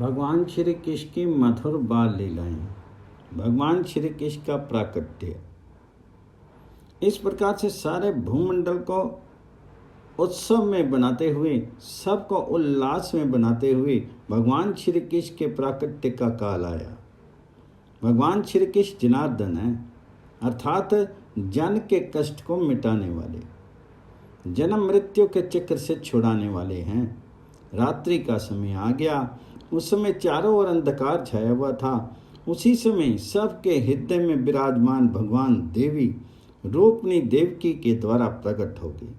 भगवान श्री कृष्ण की मधुर बाल लीलाएं, भगवान श्री कृष्ण का प्राकट्य। इस प्रकार से सारे भूमंडल को उत्सव में बनाते हुए, सबको उल्लास में बनाते हुए भगवान श्री कृष्ण के प्राकट्य का काल आया। भगवान श्री कृष्ण जनार्दन है, अर्थात जन के कष्ट को मिटाने वाले, जन्म मृत्यु के चक्र से छुड़ाने वाले हैं। रात्रि का समय आ गया। उस समय चारों ओर अंधकार छाया हुआ था। उसी समय सबके हृदय में विराजमान भगवान देवी रूपनी देवकी के द्वारा प्रकट हो गई।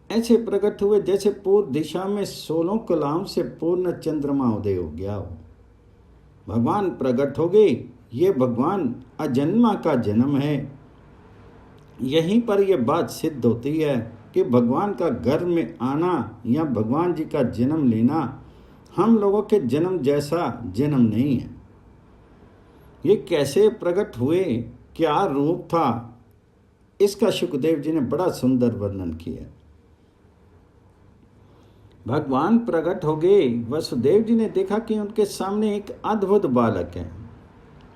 ऐसे प्रकट हुए जैसे पूर्व दिशा में 16 कलाओं से पूर्ण चंद्रमा उदय हो गया हो। भगवान प्रकट हो गए। ये भगवान अजन्मा का जन्म है। यहीं पर यह बात सिद्ध होती है कि भगवान का घर में आना या भगवान जी का जन्म लेना हम लोगों के जन्म जैसा जन्म नहीं है। ये कैसे प्रकट हुए, क्या रूप था, इसका शुकदेव जी ने बड़ा सुंदर वर्णन किया। भगवान प्रकट हो गए। वसुदेव जी ने देखा कि उनके सामने एक अद्भुत बालक है।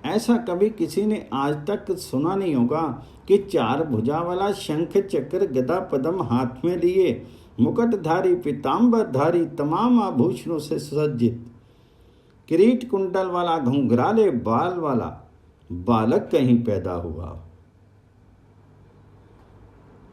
ऐसा कभी किसी ने आज तक सुना नहीं होगा कि 4 भुजा वाला शंख चक्र गदा पद्म हाथ में लिए, मुकुटधारी पीताम्बरधारी तमाम आभूषणों से सुसज्जित, किरीट कुंडल वाला घुंघराले बाल वाला बालक कहीं पैदा हुआ।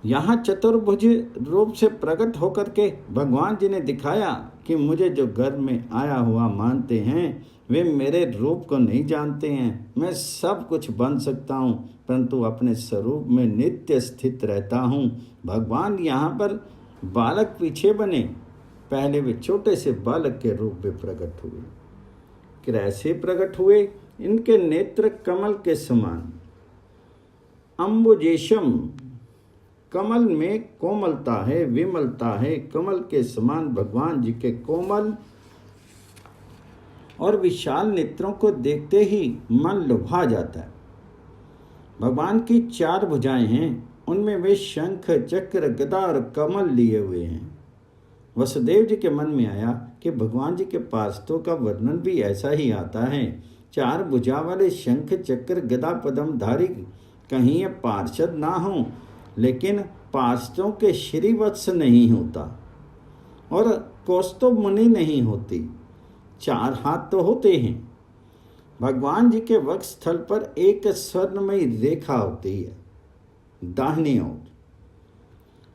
यहाँ चतुर्भुज रूप से प्रकट होकर के भगवान जी ने दिखाया कि मुझे जो घर में आया हुआ मानते हैं वे मेरे रूप को नहीं जानते हैं। मैं सब कुछ बन सकता हूँ, परंतु अपने स्वरूप में नित्य स्थित रहता हूँ। भगवान यहाँ पर बालक पीछे बने, पहले वे छोटे से बालक के रूप में प्रकट हुए। कैसे प्रकट हुए? इनके नेत्र कमल के समान, अम्बुजेशम, कमल में कोमलता है, विमलता है। कमल के समान भगवान जी के कोमल और विशाल नेत्रों को देखते ही मन लुभा जाता है। भगवान की 4 भुजाएं हैं, उनमें वे शंख चक्र गदा और कमल लिए हुए हैं। वसुदेव जी के मन में आया कि भगवान जी के पार्षदों का वर्णन भी ऐसा ही आता है। 4 भुजा वाले शंख चक्र गदा पद्म धारी कहीं ये पार्षद ना हो, लेकिन पार्षदों के श्रीवत्स नहीं होता और कौस्तुभ मुनि नहीं होती। 4 हाथ तो होते हैं। भगवान जी के वक्षस्थल पर एक स्वर्णमयी रेखा होती है दाहिनी ओर।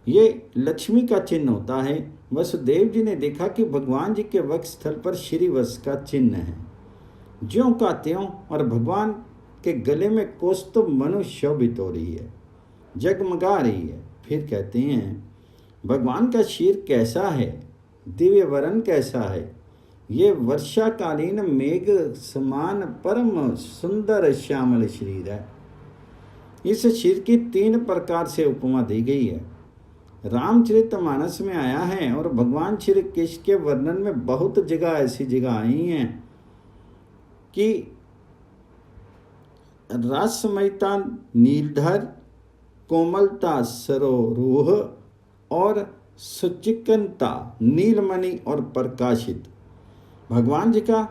ये लक्ष्मी का चिन्ह होता है। वसुदेव जी ने देखा कि भगवान जी के वक्षस्थल पर श्रीवत्स का चिन्ह है, ज्यों का त्यों, और भगवान के गले में कौस्तुभ मनु शोभित हो रही है, जगमगा रही है। फिर कहते हैं भगवान का शीर कैसा है, दिव्य वरण कैसा है। ये वर्षाकालीन मेघ समान परम सुंदर श्यामल शरीर है। इस शीर की 3 प्रकार से उपमा दी गई है। रामचरितमानस में आया है और भगवान श्री कृष्ण के वर्णन में बहुत जगह ऐसी जगह आई हैं कि रसमयता नीलधर, कोमलता सरोरुह और सुचिकनता नीलमणि और प्रकाशित। भगवान जी का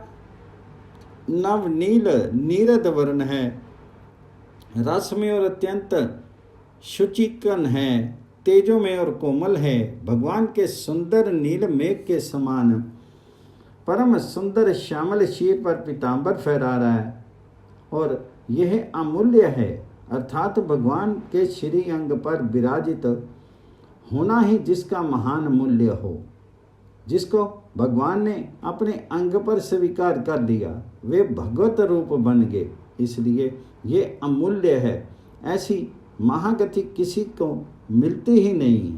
नवनील नीरद वर्ण है, रसमय और अत्यंत शुचिकन है, तेजोमय और कोमल है। भगवान के सुंदर नील मेघ के समान परम सुंदर श्यामल शीर पर पीताम्बर फहरा रहा है और यह अमूल्य है, अर्थात भगवान के श्री अंग पर विराजित होना ही जिसका महान मूल्य हो, जिसको भगवान ने अपने अंग पर स्वीकार कर लिया, वे भगवत रूप बन गए। इसलिए ये अमूल्य है। ऐसी महागति किसी को मिलती ही नहीं।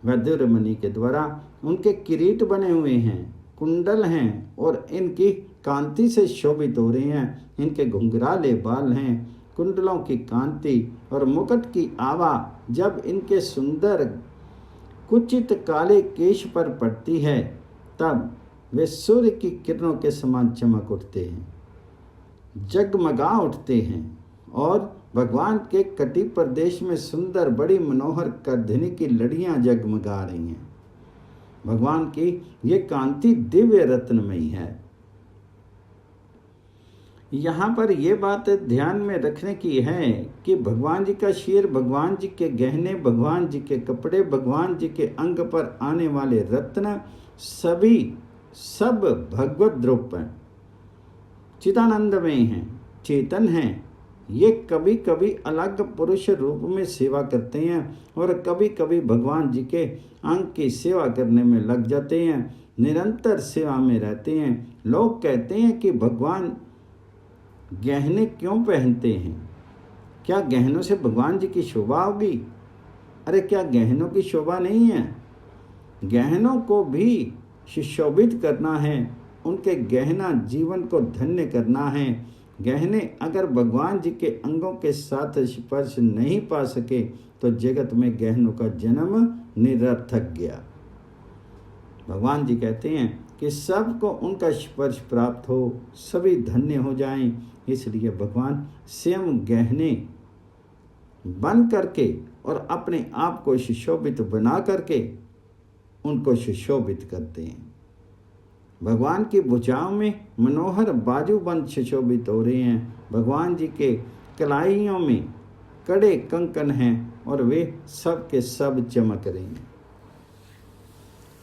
वैद्य मुनि के द्वारा उनके किरीट बने हुए हैं, कुंडल हैं और इनकी कांति से शोभित हो रहे हैं। इनके घुंघराले बाल हैं, कुंडलों की कांति और मुकुट की आभा जब इनके सुंदर कुचित काले केश पर पड़ती है, तब वे सूर्य की किरणों के समान चमक उठते हैं, जगमगा उठते हैं। और भगवान के कटी प्रदेश में सुंदर बड़ी मनोहर करधनी की लड़ियां जगमगा रही हैं। भगवान की ये कांति दिव्य रत्नमयी है। यहाँ पर यह बात ध्यान में रखने की है कि भगवान जी का शीर, भगवान जी के गहने, भगवान जी के कपड़े, भगवान जी के अंग पर आने वाले रत्न सब भगवत रूप हैं, चिदानंदमय हैं, चेतन हैं। ये कभी कभी अलग पुरुष रूप में सेवा करते हैं और कभी कभी भगवान जी के अंग की सेवा करने में लग जाते हैं, निरंतर सेवा में रहते हैं। लोग कहते हैं कि भगवान गहने क्यों पहनते हैं? क्या गहनों से भगवान जी की शोभा होगी? अरे क्या गहनों की शोभा नहीं है? गहनों को भी सुशोभित करना है, उनके गहना जीवन को धन्य करना है। गहने अगर भगवान जी के अंगों के साथ स्पर्श नहीं पा सके तो जगत में गहनों का जन्म निरर्थक गया। भगवान जी कहते हैं कि सबको उनका स्पर्श प्राप्त हो, सभी धन्य हो जाएं। इसलिए भगवान स्वयं गहने बन करके और अपने आप को सुशोभित बना करके उनको सुशोभित करते हैं। भगवान की भुजाओं में मनोहर बाजूबंद सुशोभित हो रहे हैं। भगवान जी के कलाइयों में कड़े कंकन हैं और वे सब के सब चमक रहे हैं।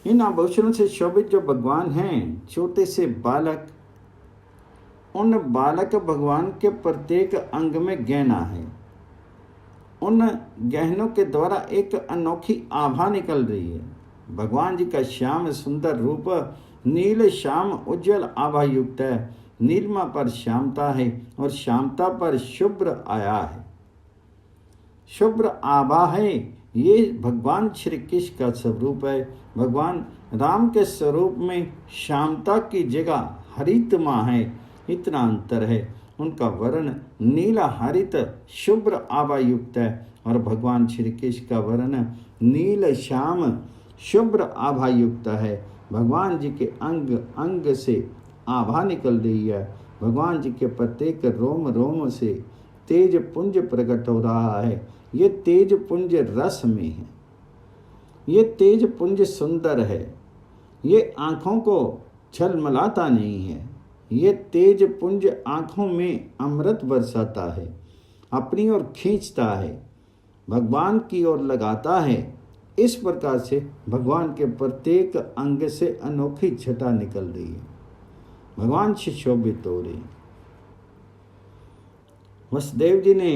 इन आभूषणों से शोभित जो भगवान हैं, छोटे से बालक, उन बालक भगवान के प्रत्येक अंग में गहना है। उन गहनों के द्वारा एक अनोखी आभा निकल रही है। भगवान जी का श्याम सुंदर रूप नील श्याम उज्जवल आभा युक्त है। नीलमा पर श्यामता है और श्यामता पर शुभ्र आया है, शुभ्र आभा है। ये भगवान श्री कृष्ण का स्वरूप है। भगवान राम के स्वरूप में श्यामता की जगह हरितमा है, इतना अंतर है। उनका वर्ण नीला हरित शुभ्र आभा युक्त है और भगवान श्री कृष्ण का वर्ण नील श्याम शुभ्र आभा युक्त है। भगवान जी के अंग अंग से आभा निकल रही है। भगवान जी के प्रत्येक रोम रोम से तेज पुंज प्रकट हो रहा है। ये तेज पुंज रस में है, ये तेज पुंज सुंदर है, ये आँखों को झलमलाता नहीं है। ये तेज पुंज आँखों में अमृत बरसाता है, अपनी ओर खींचता है, भगवान की ओर लगाता है। इस प्रकार से भगवान के प्रत्येक अंग से अनोखी छटा निकल रही है। भगवान सुशोभित हो रहे हैं। वसुदेव जी ने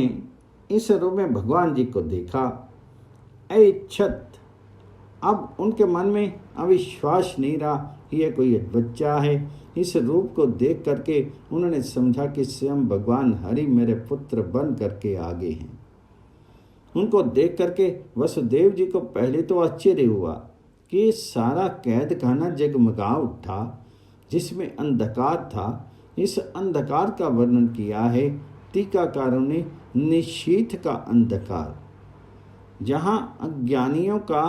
इस रूप में भगवान जी को देखा। इच्छत, अब उनके मन में अविश्वास नहीं रहा कि यह कोई बच्चा है। इस रूप को देख करके उन्होंने समझा कि स्वयं भगवान हरि मेरे पुत्र बन करके आगे हैं। उनको देख करके वसुदेव जी को पहले तो आश्चर्य हुआ कि सारा कैद खाना जगमगा उठा, जिसमें अंधकार था। इस अंधकार का वर्णन किया है टीकाकारों ने निशीथ का अंधकार। जहाँ अज्ञानियों का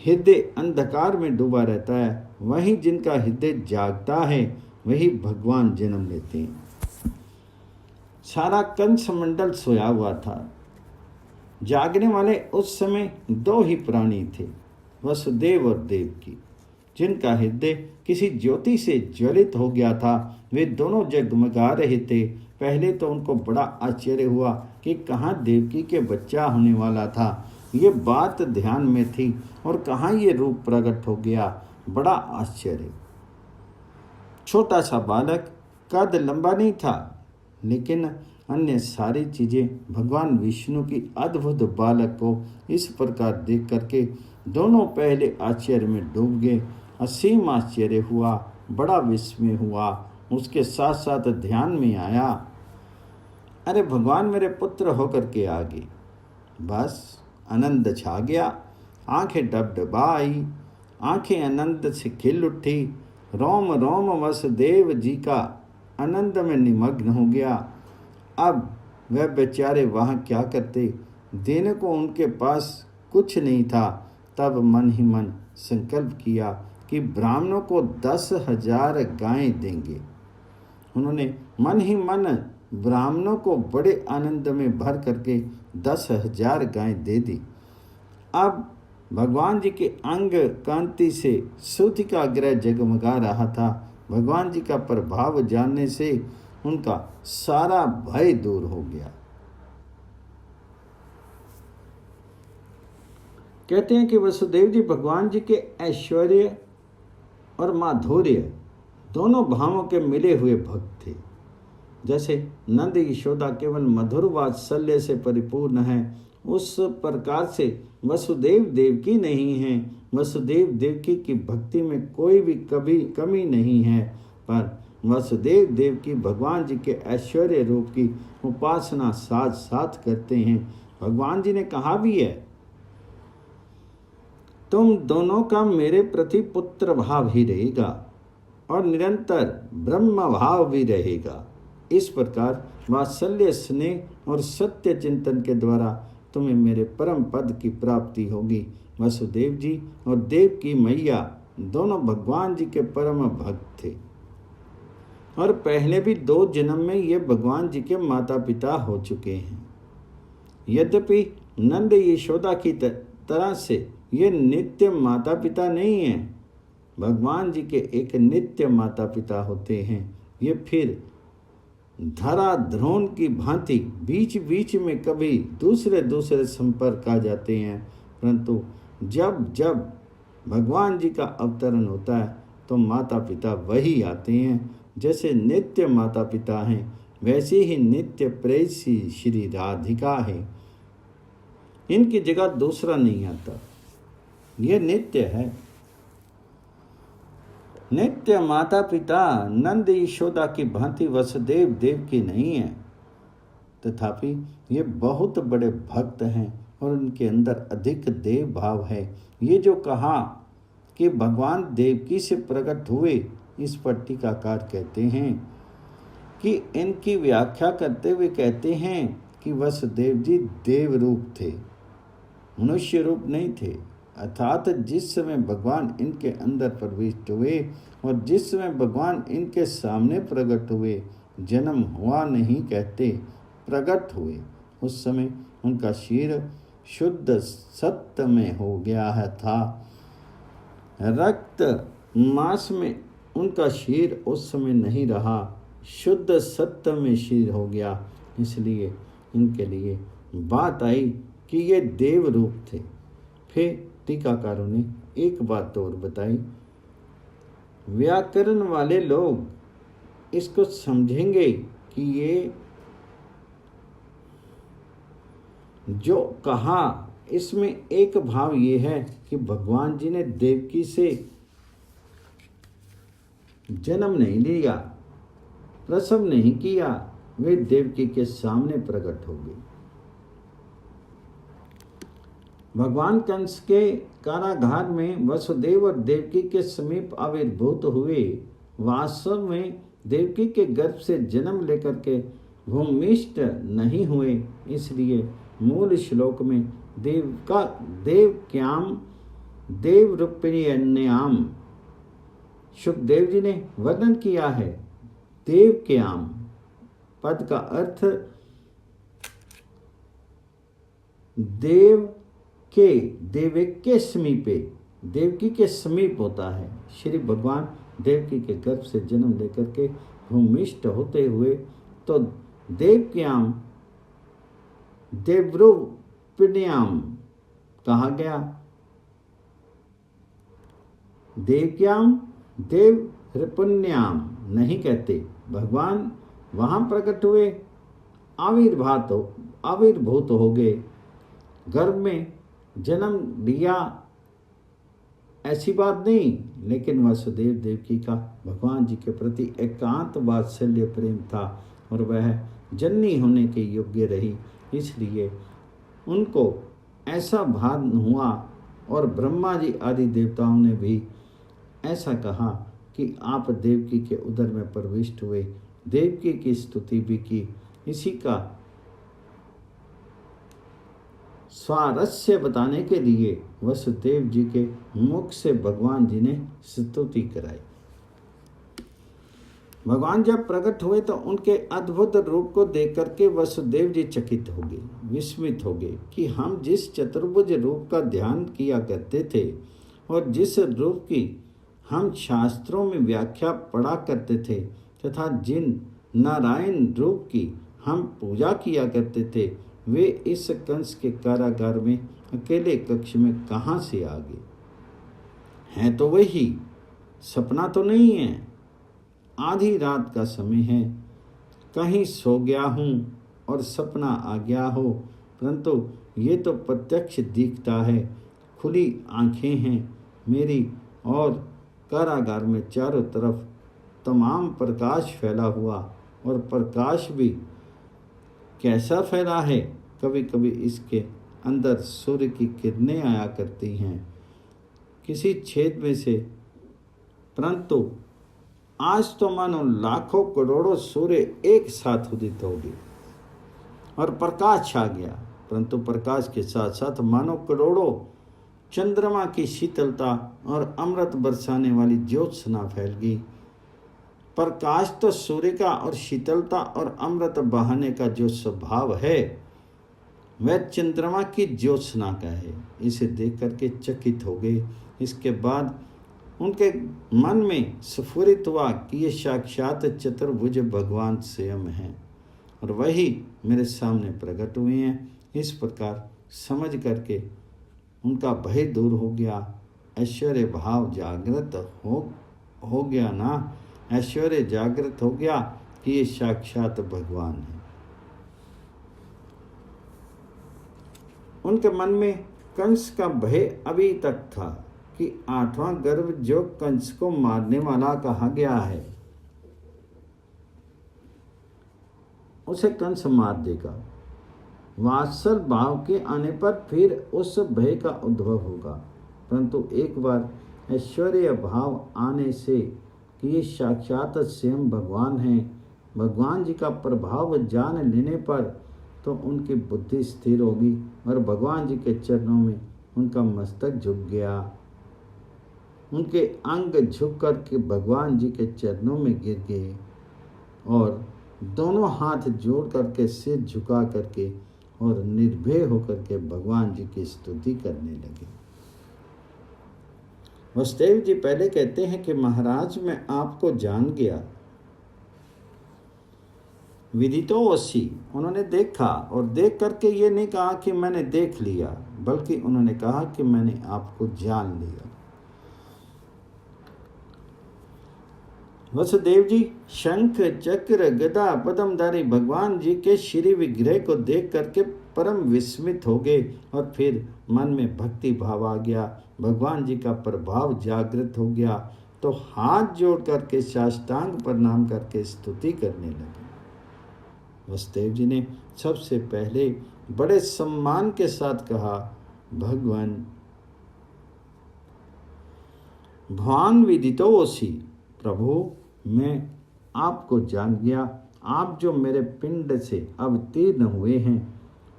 हृदय अंधकार में डूबा रहता है, वहीं जिनका हृदय जागता है वही भगवान जन्म लेते हैं। सारा कंस मंडल सोया हुआ था। जागने वाले उस समय दो ही प्राणी थे, वसुदेव और देवकी, जिनका हृदय किसी ज्योति से ज्वलित हो गया था। वे दोनों जगमगा रहे थे। पहले तो उनको बड़ा आश्चर्य हुआ कि कहाँ देवकी के बच्चा होने वाला था, ये बात ध्यान में थी, और कहाँ ये रूप प्रकट हो गया। बड़ा आश्चर्य। छोटा सा बालक, कद लंबा नहीं था, लेकिन अन्य सारी चीज़ें भगवान विष्णु की अद्भुत बालक को इस प्रकार देख करके दोनों पहले आश्चर्य में डूब गए। असीम आश्चर्य हुआ, बड़ा विस्मय हुआ। उसके साथ साथ ध्यान में आया, अरे भगवान मेरे पुत्र होकर के आ गए। बस आनंद छा गया। आंखें डबडबाई, आंखें आनंद से खिल उठी। रोम रोम वसुदेव जी का आनंद में निमग्न हो गया। अब वह बेचारे वहाँ क्या करते, देने को उनके पास कुछ नहीं था। तब मन ही मन संकल्प किया कि ब्राह्मणों को 10,000 गायें देंगे। उन्होंने मन ही मन ब्राह्मणों को बड़े आनंद में भर करके 10,000 गायें दे दी। अब भगवान जी के अंग कांति से सूति का ग्रह जगमगा रहा था। भगवान जी का प्रभाव जानने से उनका सारा भय दूर हो गया। कहते हैं कि वसुदेव जी भगवान जी के ऐश्वर्य और माधुर्य दोनों भावों के मिले हुए भक्त थे। जैसे नंद यशोदा केवल मधुर वात्सल्य से परिपूर्ण है, उस प्रकार से वसुदेव देवकी नहीं है। वसुदेव देवकी की भक्ति में कोई भी कभी कमी नहीं है, पर वसुदेव देवकी भगवान जी के ऐश्वर्य रूप की उपासना साथ साथ करते हैं। भगवान जी ने कहा भी है, तुम दोनों का मेरे प्रति पुत्र भाव ही रहेगा और निरंतर ब्रह्म भाव भी रहेगा। इस प्रकार वात्सल्य, स्नेह और सत्य चिंतन के द्वारा तुम्हें मेरे परम पद की प्राप्ति होगी। वसुदेव जी और देव की मैया दोनों भगवान जी के परम भक्त थे और पहले भी 2 जन्म में ये भगवान जी के माता पिता हो चुके हैं। यद्यपि नंद यशोदा की तरह से ये नित्य माता पिता नहीं है। भगवान जी के एक नित्य माता पिता होते हैं। ये फिर धरा ध्रोण की भांति बीच बीच में कभी दूसरे संपर्क आ जाते हैं, परंतु जब जब भगवान जी का अवतरण होता है तो माता पिता वही आते हैं। जैसे नित्य माता पिता हैं, वैसे ही नित्य प्रेयसी श्री राधिका है। इनकी जगह दूसरा नहीं आता, ये नित्य है। नित्य माता पिता नंद यशोदा की भांति वसुदेव देव की नहीं है, तथापि ये बहुत बड़े भक्त हैं और उनके अंदर अधिक देव भाव है। ये जो कहा कि भगवान देवकी से प्रकट हुए, इस पर टीकाकार कहते हैं कि इनकी व्याख्या करते हुए कहते हैं कि वसुदेव जी देव रूप थे, मनुष्य रूप नहीं थे। अर्थात जिस समय भगवान इनके अंदर प्रविष्ट हुए और जिस समय भगवान इनके सामने प्रकट हुए, जन्म हुआ नहीं कहते, प्रकट हुए, उस समय उनका शरीर शुद्ध सत्य में हो गया है था। रक्त मांस में उनका शरीर उस समय नहीं रहा, शुद्ध सत्य में शरीर हो गया। इसलिए इनके लिए बात आई कि ये देव रूप थे। फिर टीकाकारों ने एक बात और बताई, व्याकरण वाले लोग इसको समझेंगे कि ये जो कहा इसमें एक भाव ये है कि भगवान जी ने देवकी से जन्म नहीं लिया, प्रसव नहीं किया, वे देवकी के सामने प्रकट हो गए। भगवान कंस के कारागार में वसुदेव और देवकी के समीप आविर्भूत हुए। वास्तव में देवकी के गर्भ से जन्म लेकर के भूमिष्ठ नहीं हुए। इसलिए मूल श्लोक में देवक्याम देवरूपिण्यन्याम सुखदेव जी ने वर्णन किया है। देवक्याम पद का अर्थ देव के देवक के समीपे, देवकी के समीप होता है। श्री भगवान देवकी के गर्भ से जन्म लेकर के भूमिष्ठ होते हुए तो देवक्याम देवरूपिण्याम कहा गया। देवक्याम देवरूपिण्याम नहीं कहते। भगवान वहाँ प्रकट हुए, आविर्भूत हो गए, गर्भ में जन्म लिया, ऐसी बात नहीं। लेकिन वसुदेव देवकी का भगवान जी के प्रति एकांत वात्सल्य प्रेम था और वह जननी होने के योग्य रही। इसलिए उनको ऐसा भान हुआ और ब्रह्मा जी आदि देवताओं ने भी ऐसा कहा कि आप देवकी के उदर में प्रविष्ट हुए। देवकी की स्तुति भी की। इसी का स्वारस्य बताने के लिए वसुदेव जी के मुख से भगवान जी ने स्तुति कराई। भगवान जब प्रकट हुए तो उनके अद्भुत रूप को देख करके वसुदेव जी चकित हो गए, विस्मित हो गए कि हम जिस चतुर्भुज रूप का ध्यान किया करते थे और जिस रूप की हम शास्त्रों में व्याख्या पढ़ा करते थे तथा जिन नारायण रूप की हम पूजा किया करते थे, वे इस कंस के कारागार में अकेले कक्ष में कहाँ से आ गए? हैं तो वही, सपना तो नहीं है। आधी रात का समय है, कहीं सो गया हूँ और सपना आ गया हो, परंतु ये तो प्रत्यक्ष दिखता है। खुली आंखें हैं मेरी और कारागार में चारों तरफ तमाम प्रकाश फैला हुआ, और प्रकाश भी कैसा फैला है, कभी कभी इसके अंदर सूर्य की किरणें आया करती हैं किसी छेद में से, परंतु आज तो मानो लाखों करोड़ों सूर्य एक साथ उदित हो गए और प्रकाश छा गया, परंतु प्रकाश के साथ साथ मानो करोड़ों चंद्रमा की शीतलता और अमृत बरसाने वाली ज्योत्सना फैल गई। प्रकाश तो सूर्य का और शीतलता और अमृत बहाने का जो स्वभाव है वह चंद्रमा की ज्योत्सना का है। इसे देख करके चकित हो गए। इसके बाद उनके मन में स्फुरित हुआ कि ये साक्षात चतुर्भुज भगवान स्वयं हैं और वही मेरे सामने प्रकट हुए हैं। इस प्रकार समझ करके उनका भय दूर हो गया, ऐश्वर्य भाव जागृत हो गया ना, ऐश्वर्य जागृत हो गया कि ये साक्षात भगवान है। उनके मन में कंस का भय अभी तक था कि 8वां गर्भ जो कंस को मारने वाला कहा गया है उसे कंस मार देगा। वात्सल भाव के आने पर फिर उस भय का उद्भव होगा, परंतु एक बार ऐश्वर्य भाव आने से कि ये साक्षात स्वयं भगवान हैं, भगवान जी का प्रभाव जान लेने पर तो उनकी बुद्धि स्थिर होगी और भगवान जी के चरणों में उनका मस्तक झुक गया। उनके अंग झुक कर के भगवान जी के चरणों में गिर गए और दोनों हाथ जोड़ करके सिर झुका करके और निर्भय होकर के भगवान जी की स्तुति करने लगे। वसुदेव जी पहले कहते हैं कि महाराज मैं आपको जान गया, विदितोऽसि। उन्होंने देखा और देख करके ये नहीं कहा कि मैंने देख लिया, बल्कि उन्होंने कहा कि मैंने आपको जान लिया। वसुदेव जी शंख चक्र गदा पद्मधारी भगवान जी के श्री विग्रह को देख करके परम विस्मित हो गए और फिर मन में भक्ति भाव आ गया, भगवान जी का प्रभाव जागृत हो गया, तो हाथ जोड़ करके साष्टांग प्रणाम करके स्तुति करने लगे। वसुदेव जी ने सबसे पहले बड़े सम्मान के साथ कहा, भगवान भवान विदितोऽसि। प्रभु मैं आपको जान गया, आप जो मेरे पिंड से अवतीर्ण हुए हैं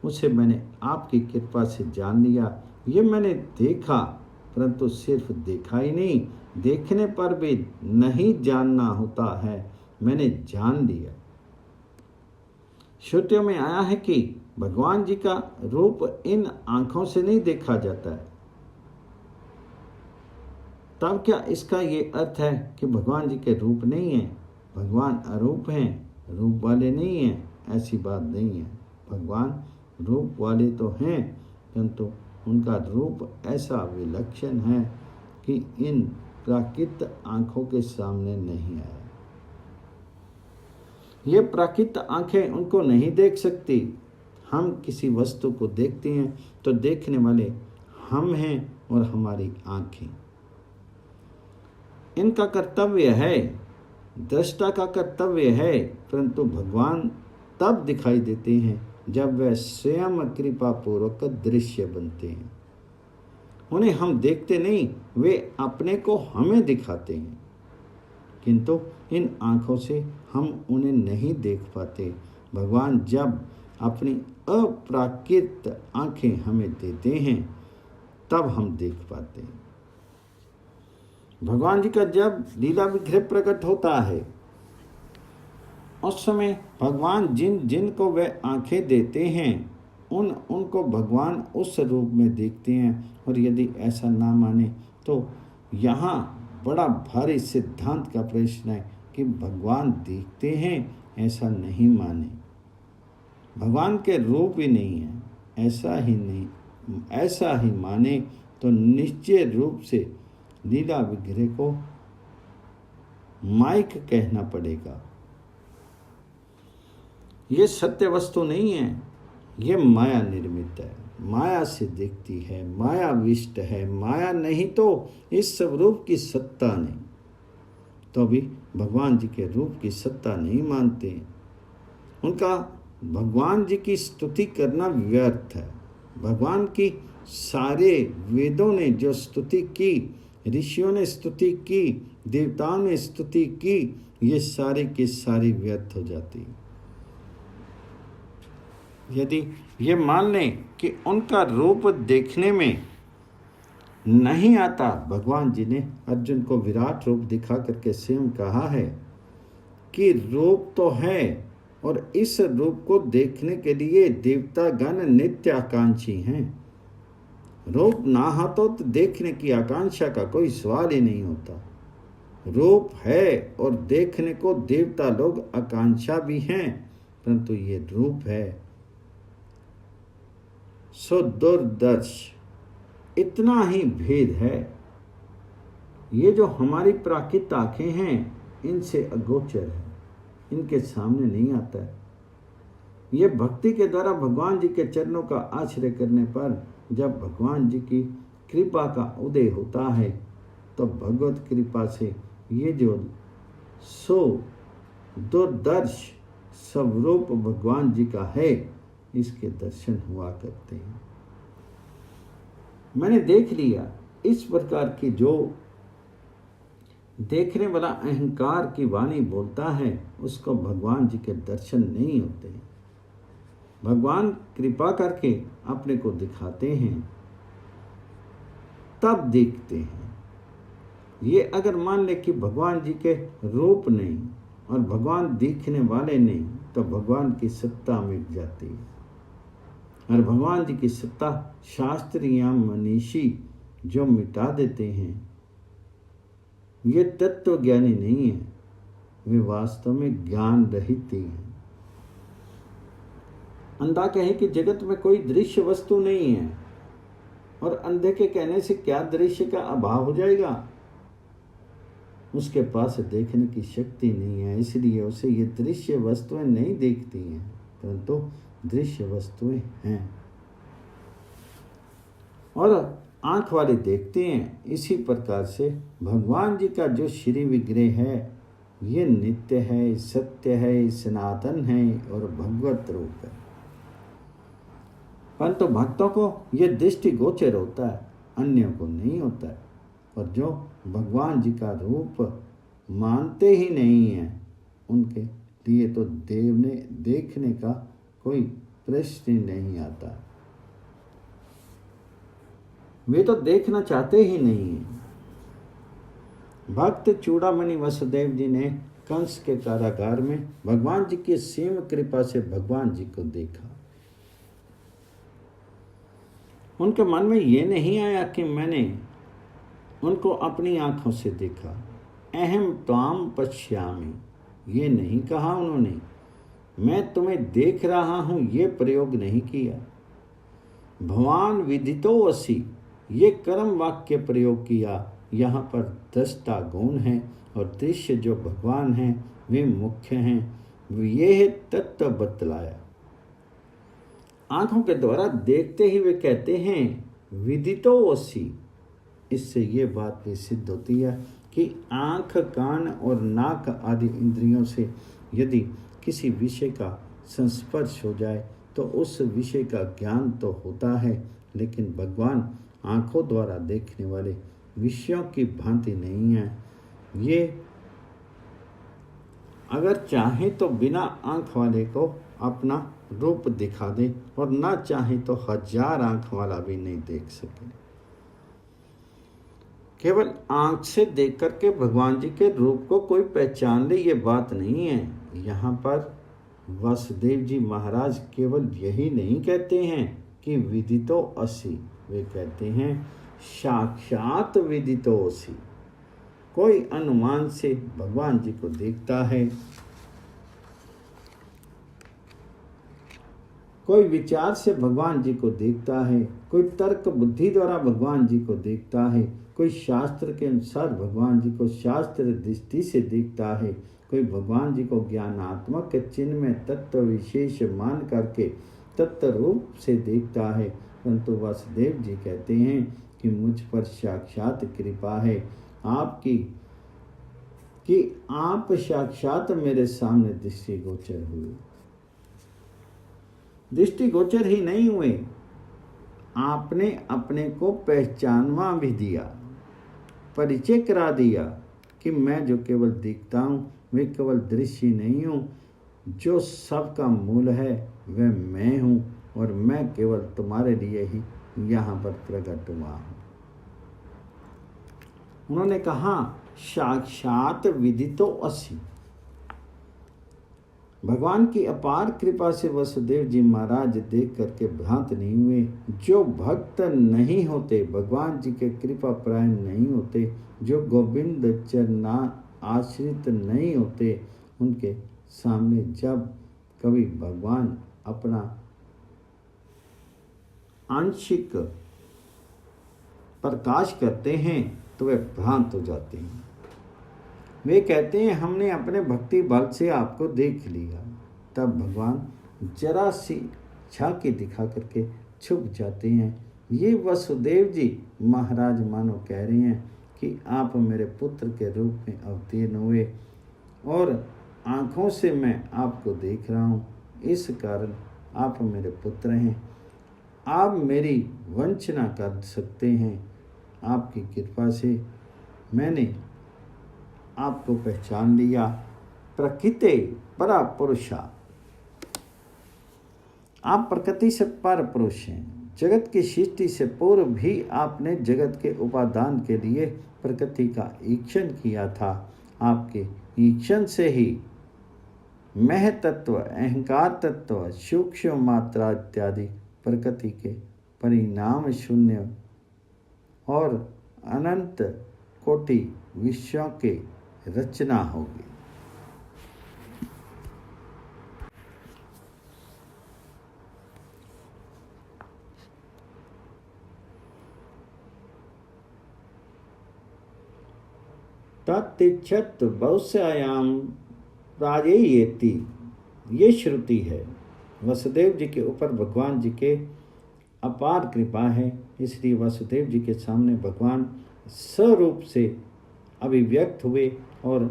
उसे मैंने आपकी कृपा से जान लिया। ये मैंने देखा, परंतु सिर्फ देखा ही नहीं, देखने पर भी नहीं जानना होता है, मैंने जान लिया। श्रुतियों में आया है कि भगवान जी का रूप इन आंखों से नहीं देखा जाता है, तब क्या इसका ये अर्थ है कि भगवान जी के रूप नहीं है? भगवान अरूप हैं, रूप वाले नहीं हैं? ऐसी बात नहीं है। भगवान रूप वाले तो हैं, परंतु उनका रूप ऐसा विलक्षण है कि इन प्राकृत आंखों के सामने नहीं आया। ये प्राकृत आंखें उनको नहीं देख सकती। हम किसी वस्तु को देखते हैं तो देखने वाले हम हैं और हमारी आंखें। इनका कर्तव्य है, दृष्टा का कर्तव्य है, परंतु भगवान तब दिखाई देते हैं जब वह स्वयं कृपा पूर्वक दृश्य बनते हैं। उन्हें हम देखते नहीं, वे अपने को हमें दिखाते हैं, किंतु इन आँखों से हम उन्हें नहीं देख पाते। भगवान जब अपनी अप्राकृत आँखें हमें देते हैं तब हम देख पाते हैं। भगवान जी का जब लीला विग्रह प्रकट होता है उस समय भगवान जिन जिन को वे आंखें देते हैं उनको भगवान उस रूप में देखते हैं। और यदि ऐसा ना माने तो यहाँ बड़ा भारी सिद्धांत का प्रश्न है कि भगवान देखते हैं, ऐसा नहीं माने। भगवान के रूप ही नहीं है, ऐसा ही माने तो निश्चय रूप से लीला विग्रह को माइक कहना पड़ेगा। ये सत्य वस्तु नहीं है, ये माया निर्मित है, माया से दिखती है, माया विष्ट है। माया नहीं तो इस स्वरूप की सत्ता नहीं, तो भी भगवान जी के रूप की सत्ता नहीं मानते। उनका भगवान जी की स्तुति करना व्यर्थ है। भगवान की सारे वेदों ने जो स्तुति की, ऋषियों ने स्तुति की, देवताओं ने स्तुति की, ये सारी की सारी व्यर्थ हो जाती है। यदि ये मान लें कि उनका रूप देखने में नहीं आता, भगवान जी ने अर्जुन को विराट रूप दिखा करके स्वयं कहा है कि रूप तो है और इस रूप को देखने के लिए देवतागण नित्य आकांक्षी हैं। रूप ना हो तो देखने की आकांक्षा का कोई सवाल ही नहीं होता। रूप है और देखने को देवता लोग आकांक्षा भी हैं, परंतु ये रूप है सो दुर्दर्श, इतना ही भेद है। ये जो हमारी प्राकृत आंखें हैं इनसे अगोचर है, इनके सामने नहीं आता है। ये भक्ति के द्वारा भगवान जी के चरणों का आश्रय करने पर जब भगवान जी की कृपा का उदय होता है तो भगवत कृपा से ये जो सो दुर्दर्श स्वरूप भगवान जी का है, इसके दर्शन हुआ करते हैं। मैंने देख लिया, इस प्रकार की जो देखने वाला अहंकार की वाणी बोलता है उसको भगवान जी के दर्शन नहीं होते। भगवान कृपा करके अपने को दिखाते हैं तब देखते हैं। ये अगर मान ले कि भगवान जी के रूप नहीं और भगवान दिखने वाले नहीं तो भगवान की सत्ता मिट जाती है। और भगवान जी की सत्ता शास्त्री या मनीषी जो मिटा देते हैं, ये तत्व ज्ञानी नहीं है, वे वास्तव में ज्ञान रहित ही हैं। अंधा कहे कि जगत में कोई दृश्य वस्तु नहीं है, और अंधे के कहने से क्या दृश्य का अभाव हो जाएगा? उसके पास देखने की शक्ति नहीं है, इसलिए उसे ये दृश्य वस्तुएं नहीं दिखती हैं, परंतु दृश्य वस्तुएं हैं और आंख वाले देखते हैं। इसी प्रकार से भगवान जी का जो श्री विग्रह है ये नित्य है, सत्य है, सनातन है और भगवत रूप है, परंतु भक्तों को ये दृष्टि गोचर होता है, अन्यों को नहीं होता है। और जो भगवान जी का रूप मानते ही नहीं है उनके लिए तो देखने का कोई प्रश्न नहीं आता। वे तो देखना चाहते ही नहीं हैं। भक्त चूड़ामणि वसुदेव जी ने कंस के कारागार में भगवान जी की सीम कृपा से भगवान जी को देखा। उनके मन में ये नहीं आया कि मैंने उनको अपनी आंखों से देखा। अहम त्वाम पश्यामि, ये नहीं कहा उन्होंने। मैं तुम्हें देख रहा हूं, ये प्रयोग नहीं किया। भवान विदितो असि, ये कर्म वाक्य प्रयोग किया। यहाँ पर दृष्टा गुण है और दृश्य जो भगवान हैं वे मुख्य हैं। ये तत्व बतलाया। आंखों के द्वारा देखते ही वे कहते हैं विदितो असि। इससे ये बात भी सिद्ध होती है कि आंख, कान और नाक आदि इंद्रियों से यदि किसी विषय का संस्पर्श हो जाए तो उस विषय का ज्ञान तो होता है, लेकिन भगवान आंखों द्वारा देखने वाले विषयों की भांति नहीं है। ये अगर चाहे तो बिना आंख वाले को अपना रूप दिखा दे और ना चाहे तो 1000 आंख वाला भी नहीं देख सके। केवल आंख से देख करके भगवान जी के रूप को कोई पहचान ले, ये बात नहीं है। यहाँ पर वासुदेव जी महाराज केवल यही नहीं कहते हैं कि विदितो असि, वे कहते हैं साक्षात विदितो असि। कोई अनुमान से भगवान जी को देखता है, कोई विचार से भगवान जी को देखता है, कोई तर्क बुद्धि द्वारा भगवान जी को देखता है, कोई शास्त्र के अनुसार भगवान जी को शास्त्र दृष्टि से देखता है, कोई भगवान जी को ज्ञानात्मक चिन्ह में तत्व विशेष मान करके तत्व रूप से देखता है। परंतु वासुदेव जी कहते हैं कि मुझ पर साक्षात कृपा है आपकी कि आप साक्षात मेरे सामने दृष्टिगोचर हुए। दृष्टिगोचर ही नहीं हुए, आपने अपने को पहचानवा भी दिया, परिचय करा दिया कि मैं जो केवल दिखता हूँ वे केवल दृश्य नहीं हूँ, जो सबका मूल है वह मैं हूँ और मैं केवल तुम्हारे लिए ही यहाँ पर प्रकट हुआ हूँ। उन्होंने कहा साक्षात विदितो असि। भगवान की अपार कृपा से वसुदेव जी महाराज देख करके भ्रांत नहीं हुए। जो भक्त नहीं होते, भगवान जी के कृपा परायण नहीं होते, जो गोविंद चरना आश्रित नहीं होते, उनके सामने जब कभी भगवान अपना आंशिक प्रकाश करते हैं तो वे भ्रांत हो जाते हैं। वे कहते हैं हमने अपने भक्ति बल से आपको देख लिया। तब भगवान जरा सी झांकी दिखा करके छुप जाते हैं। ये वसुदेव जी महाराज मानो कह रहे हैं कि आप मेरे पुत्र के रूप में अवतीर्ण हुए और आँखों से मैं आपको देख रहा हूँ, इस कारण आप मेरे पुत्र हैं। आप मेरी वंचना कर सकते हैं, आपकी कृपा से मैंने आपको पहचान लिया। प्रकृति परा पुरुषा, आप प्रकृति से पर पुरुष हैं। जगत की सृष्टि से पूर्व भी आपने जगत के उपादान के लिए प्रकृति का ईक्षण किया था। आपके ईक्षण से ही मह तत्व, अहंकार तत्व, सूक्ष्म मात्रा इत्यादि प्रकृति के परिणाम शून्य और अनंत कोटि विश्वों के रचना होगी। तत्तिच्छत बहुस्यायाम प्राजेयेति, ये श्रुति है। वसुदेव जी के ऊपर भगवान जी के अपार कृपा है, इसलिए वसुदेव जी के सामने भगवान स्वरूप से अभिव्यक्त हुए और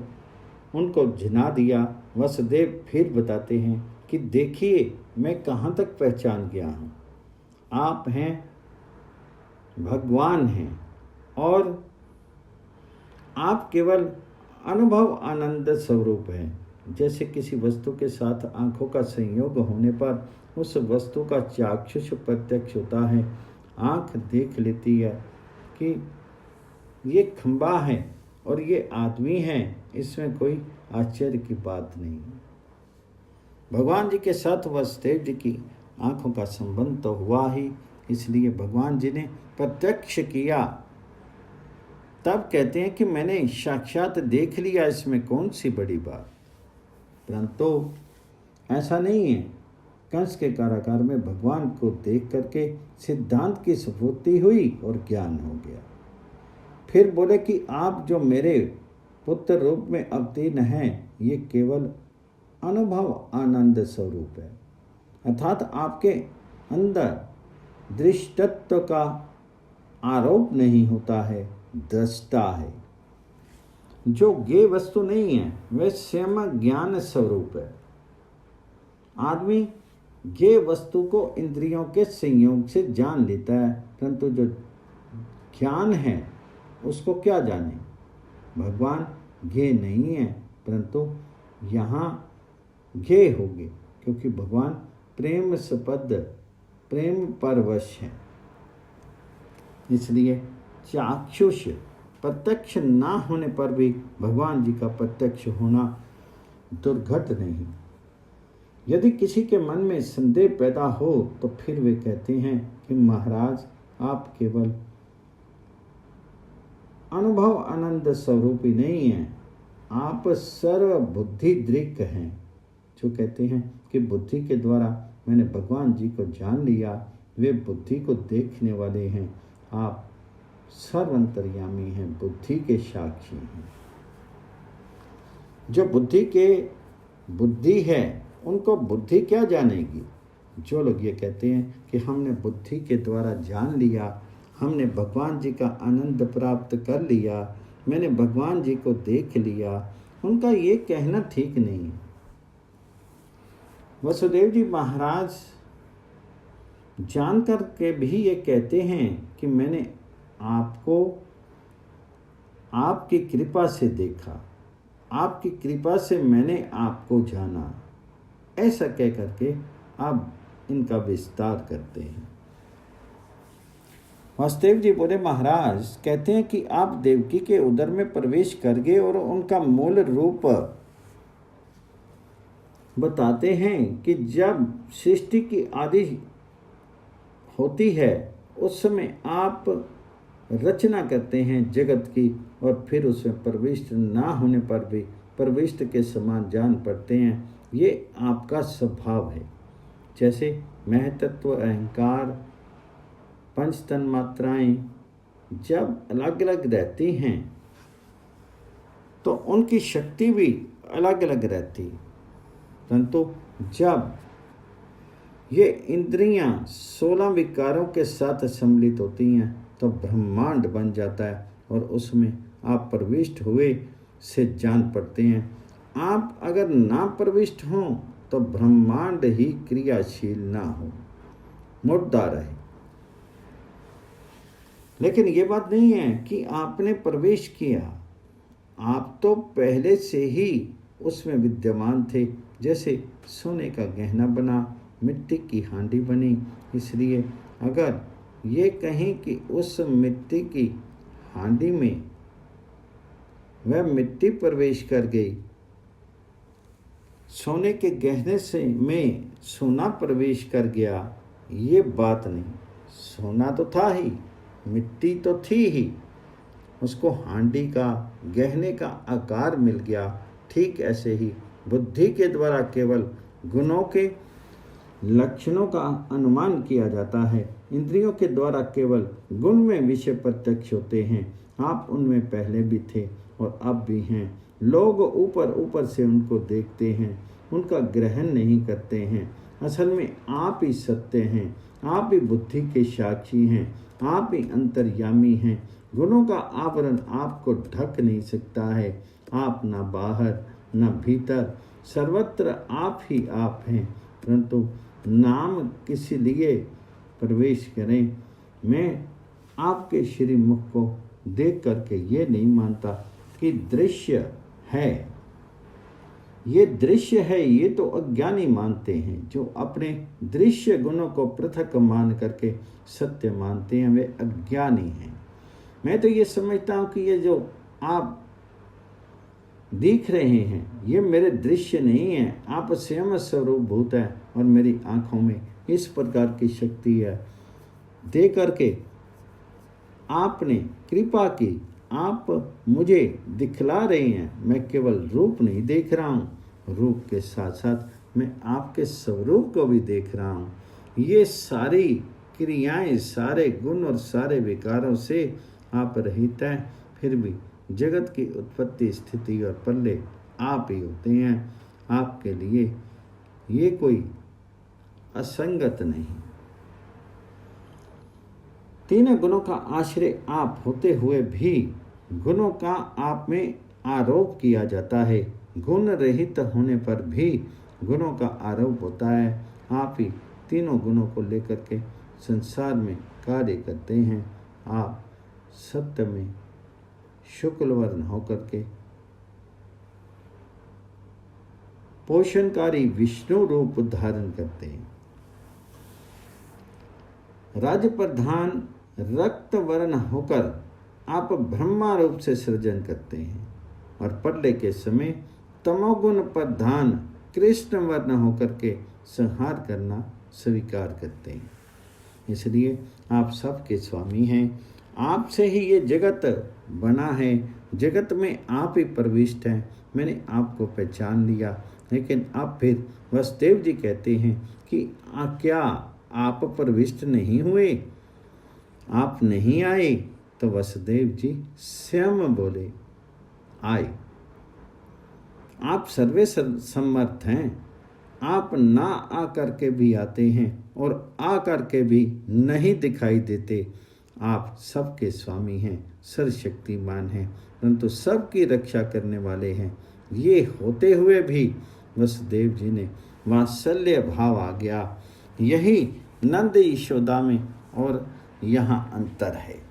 उनको जिना दिया। वसुदेव फिर बताते हैं कि देखिए मैं कहाँ तक पहचान गया हूँ, आप हैं भगवान हैं और आप केवल अनुभव आनंद स्वरूप हैं। जैसे किसी वस्तु के साथ आँखों का संयोग होने पर उस वस्तु का चाक्षुष प्रत्यक्ष होता है। आँख देख लेती है कि ये खंबा है और ये आदमी है, इसमें कोई आश्चर्य की बात नहीं। भगवान जी के साथ वसुदेव जी की आँखों का संबंध तो हुआ ही, इसलिए भगवान जी ने प्रत्यक्ष किया। तब कहते हैं कि मैंने साक्षात देख लिया, इसमें कौन सी बड़ी बात। परंतु ऐसा नहीं है। कंस के कारागार में भगवान को देख करके सिद्धांत की स्फूर्ति हुई और ज्ञान हो गया। फिर बोले कि आप जो मेरे पुत्र रूप में अवतीर्ण हैं, ये केवल अनुभव आनंद स्वरूप है, अर्थात आपके अंदर दृष्टत्व का आरोप नहीं होता है, दृष्टा है। जो ज्ञेय वस्तु नहीं है वह स्वयं ज्ञान स्वरूप है। आदमी ज्ञेय वस्तु को इंद्रियों के संयोग से जान लेता है, परंतु जो ज्ञान है उसको क्या जाने। भगवान ज्ञेय नहीं है, परंतु यहाँ ज्ञेय होंगे, क्योंकि भगवान प्रेम सपद, प्रेम परवश है। इसलिए चाक्षुष प्रत्यक्ष ना होने पर भी भगवान जी का प्रत्यक्ष होना दुर्घट नहीं। यदि किसी के मन में संदेह पैदा हो तो फिर वे कहते हैं कि महाराज आप केवल अनुभव आनंद स्वरूपी नहीं हैं, आप सर्वबुद्धि दृक् हैं। जो कहते हैं कि बुद्धि के द्वारा मैंने भगवान जी को जान लिया, वे बुद्धि को देखने वाले हैं। आप सर्वंतर्यामी हैं, बुद्धि के साक्षी हैं। जो बुद्धि है उनको बुद्धि क्या जानेगी। जो लोग ये कहते हैं कि हमने बुद्धि के द्वारा जान लिया, हमने भगवान जी का आनंद प्राप्त कर लिया, मैंने भगवान जी को देख लिया, उनका ये कहना ठीक नहीं है। वसुदेव जी महाराज जानकर के भी ये कहते हैं कि मैंने आपको आपकी कृपा से देखा, आपकी कृपा से मैंने आपको जाना। ऐसा कह करके आप इनका विस्तार करते हैं। वासुदेव जी बोले महाराज कहते हैं कि आप देवकी के उदर में प्रवेश कर गए और उनका मूल रूप बताते हैं कि जब सृष्टि की आदि होती है उस समय आप रचना करते हैं जगत की, और फिर उसमें प्रविष्ट ना होने पर भी प्रविष्ट के समान जान पड़ते हैं। ये आपका स्वभाव है। जैसे महतत्व, अहंकार, पंच तन्मात्राएं जब अलग अलग रहती हैं तो उनकी शक्ति भी अलग अलग रहती, परंतु जब ये इंद्रियां 16 विकारों के साथ सम्मिलित होती हैं तो ब्रह्मांड बन जाता है, और उसमें आप प्रविष्ट हुए से जान पड़ते हैं। आप अगर ना प्रविष्ट हों तो ब्रह्मांड ही क्रियाशील ना हो, मुर्दा रहे। लेकिन ये बात नहीं है कि आपने प्रवेश किया, आप तो पहले से ही उसमें विद्यमान थे। जैसे सोने का गहना बना, मिट्टी की हांडी बनी, इसलिए अगर ये कहें कि उस मिट्टी की हांडी में वह मिट्टी प्रवेश कर गई, सोने के गहने से में सोना प्रवेश कर गया, ये बात नहीं। सोना तो था ही, मिट्टी तो थी ही, उसको हांडी का, गहने का आकार मिल गया। ठीक ऐसे ही बुद्धि के द्वारा केवल गुणों के लक्षणों का अनुमान किया जाता है। इंद्रियों के द्वारा केवल गुण में विषय प्रत्यक्ष होते हैं। आप उनमें पहले भी थे और अब भी हैं। लोग ऊपर ऊपर से उनको देखते हैं, उनका ग्रहण नहीं करते हैं। असल में आप ही सत्य हैं, आप ही बुद्धि के साक्षी हैं, आप ही अंतर्यामी हैं। गुणों का आवरण आपको ढक नहीं सकता है। आप ना बाहर ना भीतर, सर्वत्र आप ही आप हैं। परंतु नाम किसी लिए प्रवेश करें। मैं आपके श्रीमुख को देख करके ये नहीं मानता कि दृश्य है, ये दृश्य है, ये तो अज्ञानी मानते हैं। जो अपने दृश्य गुणों को पृथक मान करके सत्य मानते हैं वे अज्ञानी हैं। मैं तो ये समझता हूँ कि ये जो आप दिख रहे हैं ये मेरे दृश्य नहीं है, आप स्वयं स्वरूप भूत है और मेरी आंखों में इस प्रकार की शक्ति है। दे करके आपने कृपा की, आप मुझे दिखला रहे हैं। मैं केवल रूप नहीं देख रहा हूँ, रूप के साथ साथ मैं आपके स्वरूप को भी देख रहा हूँ। ये सारी क्रियाएं, सारे गुण और सारे विकारों से आप रहित हैं, फिर भी जगत की उत्पत्ति, स्थिति और प्रलय आप ही होते हैं। आपके लिए ये कोई असंगत नहीं। तीनों गुणों का आश्रय आप होते हुए भी गुणों का आप में आरोप किया जाता है। गुण रहित होने पर भी गुणों का आरोप होता है। आप ही तीनों गुणों को लेकर के संसार में कार्य करते हैं। आप सत्य में शुक्ल वर्ण होकर के पोषणकारी विष्णु रूप धारण करते हैं। राज प्रधान रक्त वर्ण होकर आप ब्रह्मा रूप से सृजन करते हैं और प्रलय के समय तमोगुण प्रधान कृष्ण वर्ण होकर के संहार करना स्वीकार करते हैं। इसलिए आप सबके स्वामी हैं, आपसे ही ये जगत बना है, जगत में आप ही प्रविष्ट हैं। मैंने आपको पहचान लिया, लेकिन अब फिर वसुदेव जी कहते हैं कि क्या आप प्रविष्ट नहीं हुए, आप नहीं आए? तो वसुदेव जी स्वयं बोले, आए। आप सर्वे समर्थ हैं, आप ना आकर के भी आते हैं और आकर के भी नहीं दिखाई देते। आप सबके स्वामी हैं, सर्वशक्तिमान हैं, परंतु सबकी रक्षा करने वाले हैं। ये होते हुए भी वसुदेव जी ने वात्सल्य भाव आ गया। यही नंद यशोदा में और यहाँ अंतर है।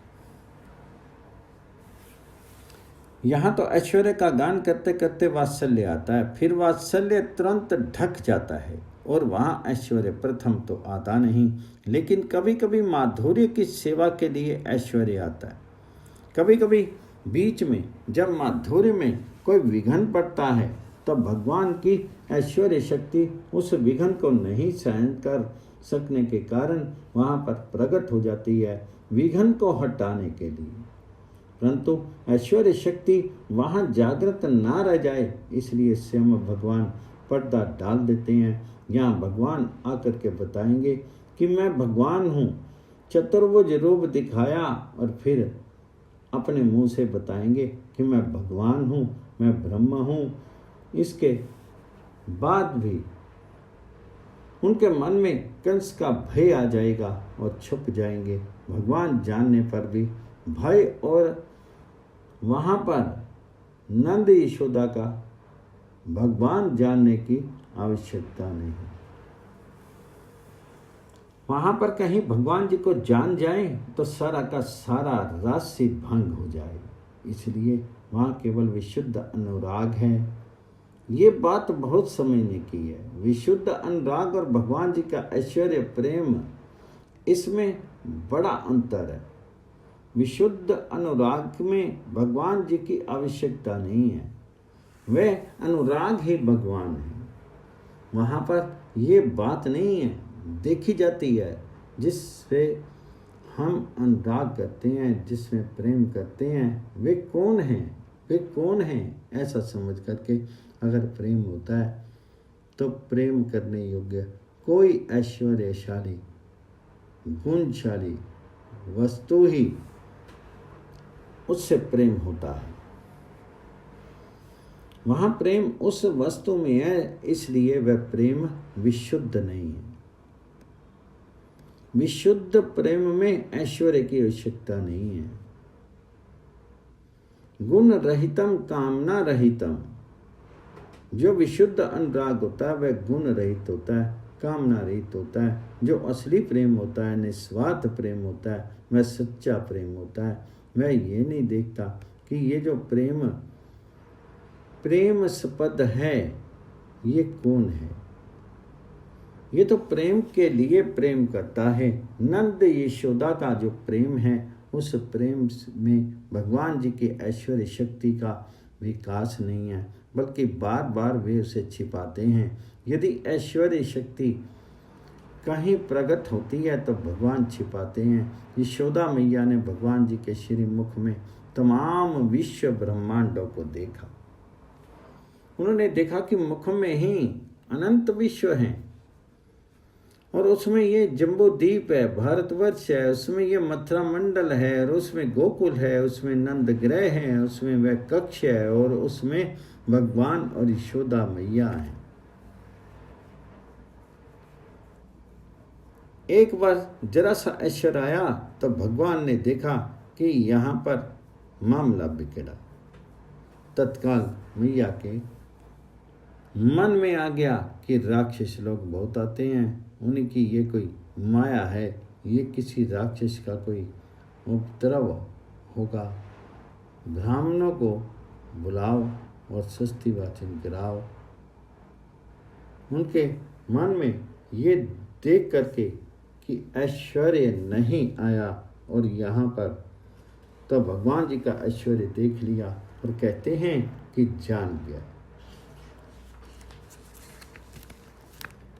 यहाँ तो ऐश्वर्य का गान करते करते वात्सल्य आता है, फिर वात्सल्य तुरंत ढक जाता है और वहाँ ऐश्वर्य प्रथम तो आता नहीं। लेकिन कभी कभी माधुर्य की सेवा के लिए ऐश्वर्य आता है। कभी कभी बीच में जब माधुर्य में कोई विघ्न पड़ता है तो भगवान की ऐश्वर्य शक्ति उस विघ्न को नहीं सहन कर सकने के कारण वहाँ पर प्रकट हो जाती है विघ्न को हटाने के लिए। परंतु ऐश्वर्य शक्ति वहाँ जागृत ना रह जाए, इसलिए स्वयं भगवान पर्दा डाल देते हैं। यहाँ भगवान आकर के बताएंगे कि मैं भगवान हूँ, चतुर्भुज रूप दिखाया और फिर अपने मुंह से बताएंगे कि मैं भगवान हूँ, मैं ब्रह्म हूँ। इसके बाद भी उनके मन में कंस का भय आ जाएगा और छुप जाएंगे। भगवान जानने पर भी भय और वहाँ पर नंद यशोदा का भगवान जानने की आवश्यकता नहीं। वहाँ पर कहीं भगवान जी को जान जाए तो सारा का सारा रहस्य भंग हो जाए। इसलिए वहाँ केवल विशुद्ध अनुराग है। ये बात बहुत समझने की है। विशुद्ध अनुराग और भगवान जी का ऐश्वर्य प्रेम, इसमें बड़ा अंतर है। विशुद्ध अनुराग में भगवान जी की आवश्यकता नहीं है, वह अनुराग ही भगवान है। वहाँ पर ये बात नहीं है, देखी जाती है। जिससे हम अनुराग करते हैं, जिसमें प्रेम करते हैं, वे कौन हैं, वे कौन हैं, ऐसा समझ करके अगर प्रेम होता है तो प्रेम करने योग्य कोई ऐश्वर्यशाली गुणशाली वस्तु ही उससे प्रेम होता है। वहाँ प्रेम उस वस्तु में है, इसलिए वह प्रेम विशुद्ध नहीं है। विशुद्ध प्रेम में ऐश्वर्य की आवश्यकता नहीं है। गुण रहितम कामना रहितम, जो विशुद्ध अनुराग होता है वह गुण रहित होता है, कामना रहित होता है। जो असली प्रेम होता है, निस्वार्थ प्रेम होता है, वह सच्चा प्रेम होता है। वह ये नहीं देखता कि ये जो प्रेमस्पद है ये कौन है। ये तो प्रेम के लिए प्रेम करता है। नंद यशोदा का जो प्रेम है, उस प्रेम में भगवान जी की ऐश्वर्य शक्ति का विकास नहीं है, बल्कि बार बार वे उसे छिपाते हैं। यदि ऐश्वर्य शक्ति कहीं प्रकट होती है तो भगवान छिपाते हैं। यशोदा मैया ने भगवान जी के श्री मुख में तमाम विश्व ब्रह्मांडों को देखा। उन्होंने देखा कि मुख में ही अनंत विश्व हैं और उसमें ये जम्बू द्वीप है, भारतवर्ष है, उसमें ये मथुरा मंडल है और उसमें गोकुल है, उसमें नंद ग्रह है, उसमें वह कक्ष है और उसमें भगवान और यशोदा मैया है। एक बार जरा सा ऐश्वर्य आया तो भगवान ने देखा कि यहाँ पर मामला बिगड़ा। तत्काल मैया के मन में आ गया कि राक्षस लोग बहुत आते हैं, उनकी ये कोई माया है, ये किसी राक्षस का कोई उपद्रव होगा। ब्राह्मणों को बुलाओ और सस्ती वाचन कराओ। उनके मन में ये देख करके कि ऐश्वर्य नहीं आया और यहाँ पर तो भगवान जी का ऐश्वर्य देख लिया और कहते हैं कि जान गया।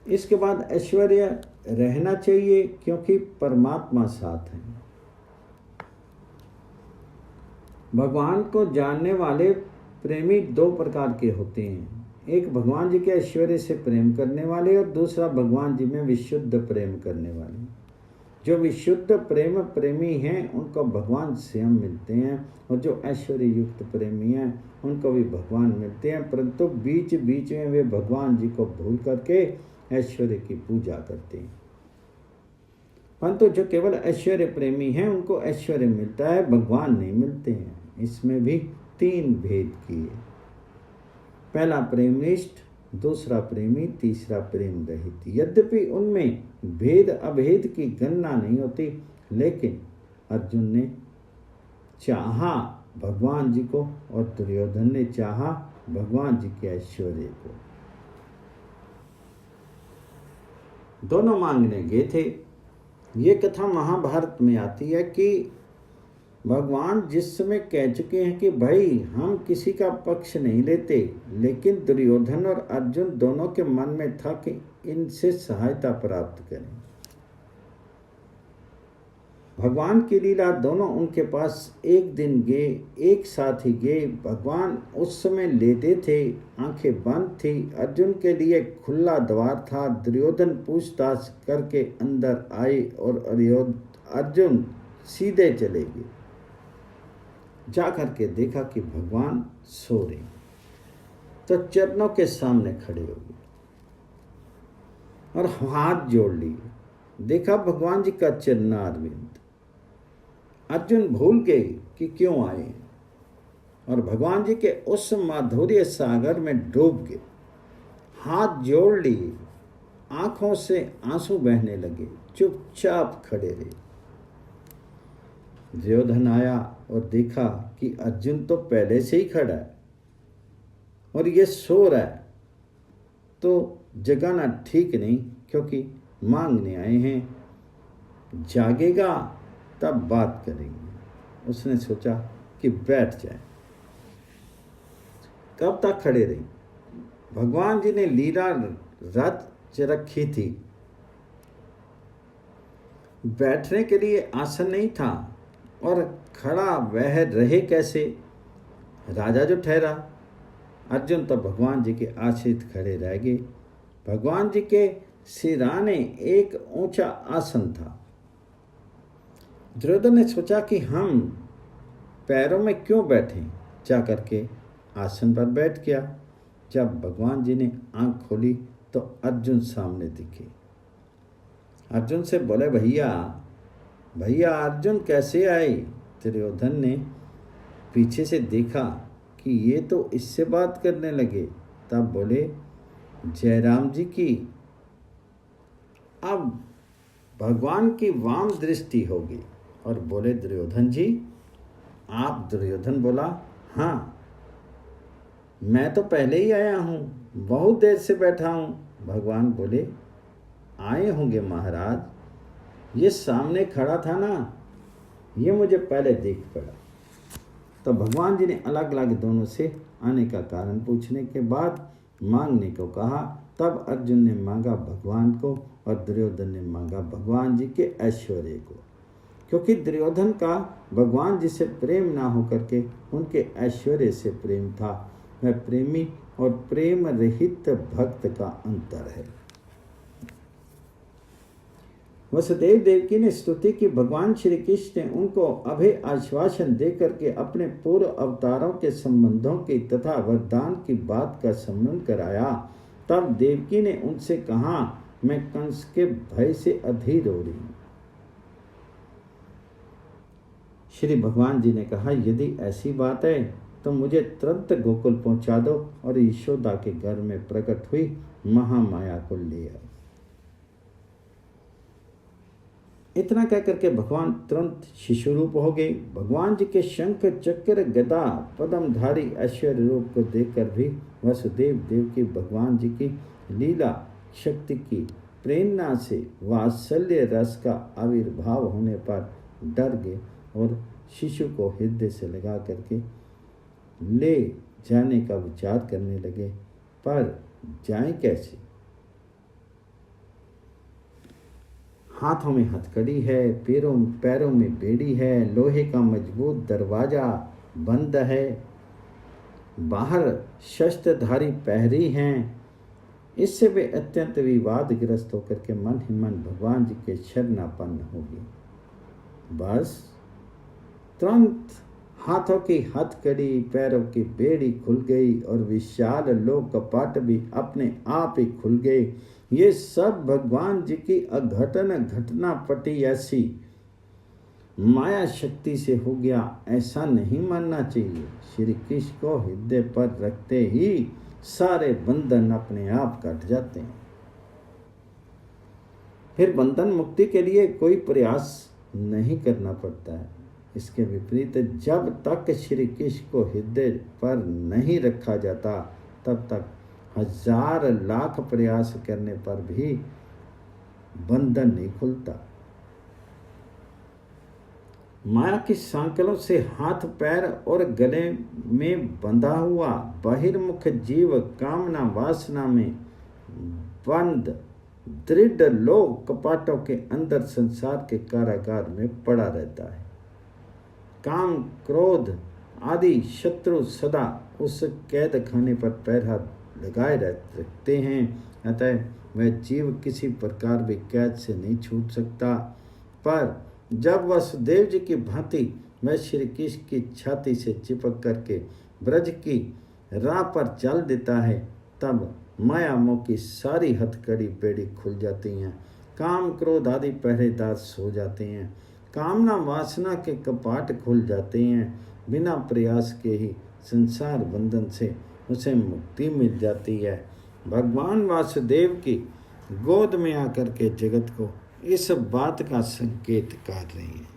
इसके बाद ऐश्वर्य रहना चाहिए क्योंकि परमात्मा साथ है। भगवान को जानने वाले प्रेमी दो प्रकार के होते हैं, एक भगवान जी के ऐश्वर्य से प्रेम करने वाले और दूसरा भगवान जी में विशुद्ध प्रेम करने वाले। जो विशुद्ध प्रेम प्रेमी हैं उनको भगवान स्वयं मिलते हैं, और जो ऐश्वर्य युक्त प्रेमी हैं उनको भी भगवान मिलते हैं, परंतु बीच बीच में वे भगवान जी को भूल करके ऐश्वर्य की पूजा करते हैं। परंतु जो केवल ऐश्वर्य प्रेमी हैं उनको ऐश्वर्य मिलता है, भगवान नहीं मिलते हैं। इसमें भी तीन भेद किए, पहला प्रेमनिष्ठ, दूसरा प्रेमी, तीसरा प्रेम रहित। यद्यपि उनमें भेद अभेद की गणना नहीं होती, लेकिन अर्जुन ने चाहा भगवान जी को और दुर्योधन ने चाहा भगवान जी के ऐश्वर्य को। दोनों मांगने गए थे। ये कथा महाभारत में आती है कि भगवान जिस समय कह चुके हैं कि भाई हम किसी का पक्ष नहीं लेते, लेकिन दुर्योधन और अर्जुन दोनों के मन में था कि इनसे सहायता प्राप्त करें। भगवान की लीला, दोनों उनके पास एक दिन गए, एक साथ ही गए। भगवान उस समय लेटे थे, आंखें बंद थी, अर्जुन के लिए खुला द्वार था। दुर्योधन पूछताछ करके अंदर आए और अर्जुन सीधे चले गए। जा करके देखा कि भगवान सो रहे, तो चरणों के सामने खड़े हो गए और हाथ जोड़ लिए। देखा भगवान जी का चरणारविंद। अर्जुन भूल गए कि क्यों आए और भगवान जी के उस माधुर्य सागर में डूब गए। हाथ जोड़ लिए, आंखों से आंसू बहने लगे, चुपचाप खड़े रहे। दुर्योधन आया और देखा कि अर्जुन तो पहले से ही खड़ा है और ये सो रहा है, तो जगाना ठीक नहीं, क्योंकि मांगने आए हैं, जागेगा तब बात करेंगे। उसने सोचा कि बैठ जाए। कब तक खड़े रहे? भगवान जी ने लीला रच रखी थी, बैठने के लिए आसन नहीं था, और खड़ा वह रहे कैसे? राजा जो ठहरा, अर्जुन तो भगवान जी के आश्रित खड़े रह गए। भगवान जी के सिराने एक ऊंचा आसन था। दुर्योधन ने सोचा कि हम पैरों में क्यों बैठें, जा करके आसन पर बैठ गया। जब भगवान जी ने आंख खोली तो अर्जुन सामने दिखे। अर्जुन से बोले, भैया भैया अर्जुन कैसे आए? दुर्योधन ने पीछे से देखा कि ये तो इससे बात करने लगे, तब बोले, जयराम जी की। अब भगवान की वाम दृष्टि होगी और बोले, दुर्योधन जी आप? दुर्योधन बोला, हाँ मैं तो पहले ही आया हूँ, बहुत देर से बैठा हूँ। भगवान बोले, आए होंगे महाराज, ये सामने खड़ा था ना, ये मुझे पहले देख पड़ा। तो भगवान जी ने अलग अलग दोनों से आने का कारण पूछने के बाद मांगने को कहा। तब अर्जुन ने मांगा भगवान को और दुर्योधन ने मांगा भगवान जी के ऐश्वर्य को, क्योंकि दुर्योधन का भगवान जी से प्रेम ना होकर के उनके ऐश्वर्य से प्रेम था। वह प्रेमी और प्रेम रहित भक्त का अंतर है। वसुदेव देवकी ने स्तुति की भगवान श्री कृष्ण ने उनको अभय आश्वासन देकर के अपने पूर्व अवतारों के संबंधों की तथा वरदान की बात का स्मरण कराया। तब देवकी ने उनसे कहा, मैं कंस के भय से अधीर हो रही हूँ। श्री भगवान जी ने कहा, यदि ऐसी बात है तो मुझे तुरंत गोकुल पहुंचा दो और यशोदा के घर में प्रकट हुई महामाया को ले आओ। इतना कहकर के भगवान तुरंत शिशु रूप हो गए। भगवान जी के शंख चक्र गदा पद्मधारी ऐश्वर्य रूप को देखकर भी वसुदेव देवकी भगवान जी की लीला शक्ति की प्रेरणा से वात्सल्य रस का आविर्भाव होने पर डर गए और शिशु को हृदय से लगा करके ले जाने का विचार करने लगे, पर जाएं कैसे? हाथों में हथकड़ी है, पैरों में बेड़ी है, लोहे का मजबूत दरवाजा बंद है, बाहर शस्त्रधारी प्रहरी हैं। इससे वे अत्यंत विवादग्रस्त होकर के मन ही मन भगवान जी के शरणापन्न हो गए। बस तुरंत हाथों की हथकड़ी, पैरों की बेड़ी खुल गई और विशाल लोक कपाट भी अपने आप ही खुल गए। ये सब भगवान जी की अघटन घटना पटी ऐसी माया शक्ति से हो गया, ऐसा नहीं मानना चाहिए। श्री कृष्ण को हृदय पर रखते ही सारे बंधन अपने आप कट जाते हैं। फिर बंधन मुक्ति के लिए कोई प्रयास नहीं करना पड़ता है। इसके विपरीत जब तक श्री कृष्ण को हृदय पर नहीं रखा जाता, तब तक हजार लाख प्रयास करने पर भी बंधन नहीं खुलता। माया की सांकलों से हाथ पैर और गले में बंधा हुआ बहिर्मुख जीव कामना वासना में बंद दृढ़ लोक कपाटों के अंदर संसार के कारागार में पड़ा रहता है। काम क्रोध आदि शत्रु सदा उस कैद खाने पर पहरा लगाए रखते हैं। अतः वह जीव किसी प्रकार भी कैद से नहीं छूट सकता। पर जब वसुदेव जी की भांति वह श्री कृष्ण की छाती से चिपक करके ब्रज की राह पर चल देता है, तब माया मोह की सारी हथकड़ी बेड़ी खुल जाती हैं। काम क्रोध आदि पहरेदार सो जाते हैं। कामना वासना के कपाट खुल जाते हैं। बिना प्रयास के ही संसार बंधन से उसे मुक्ति मिल जाती है। भगवान वासुदेव की गोद में आकर के जगत को इस बात का संकेत कर रही है।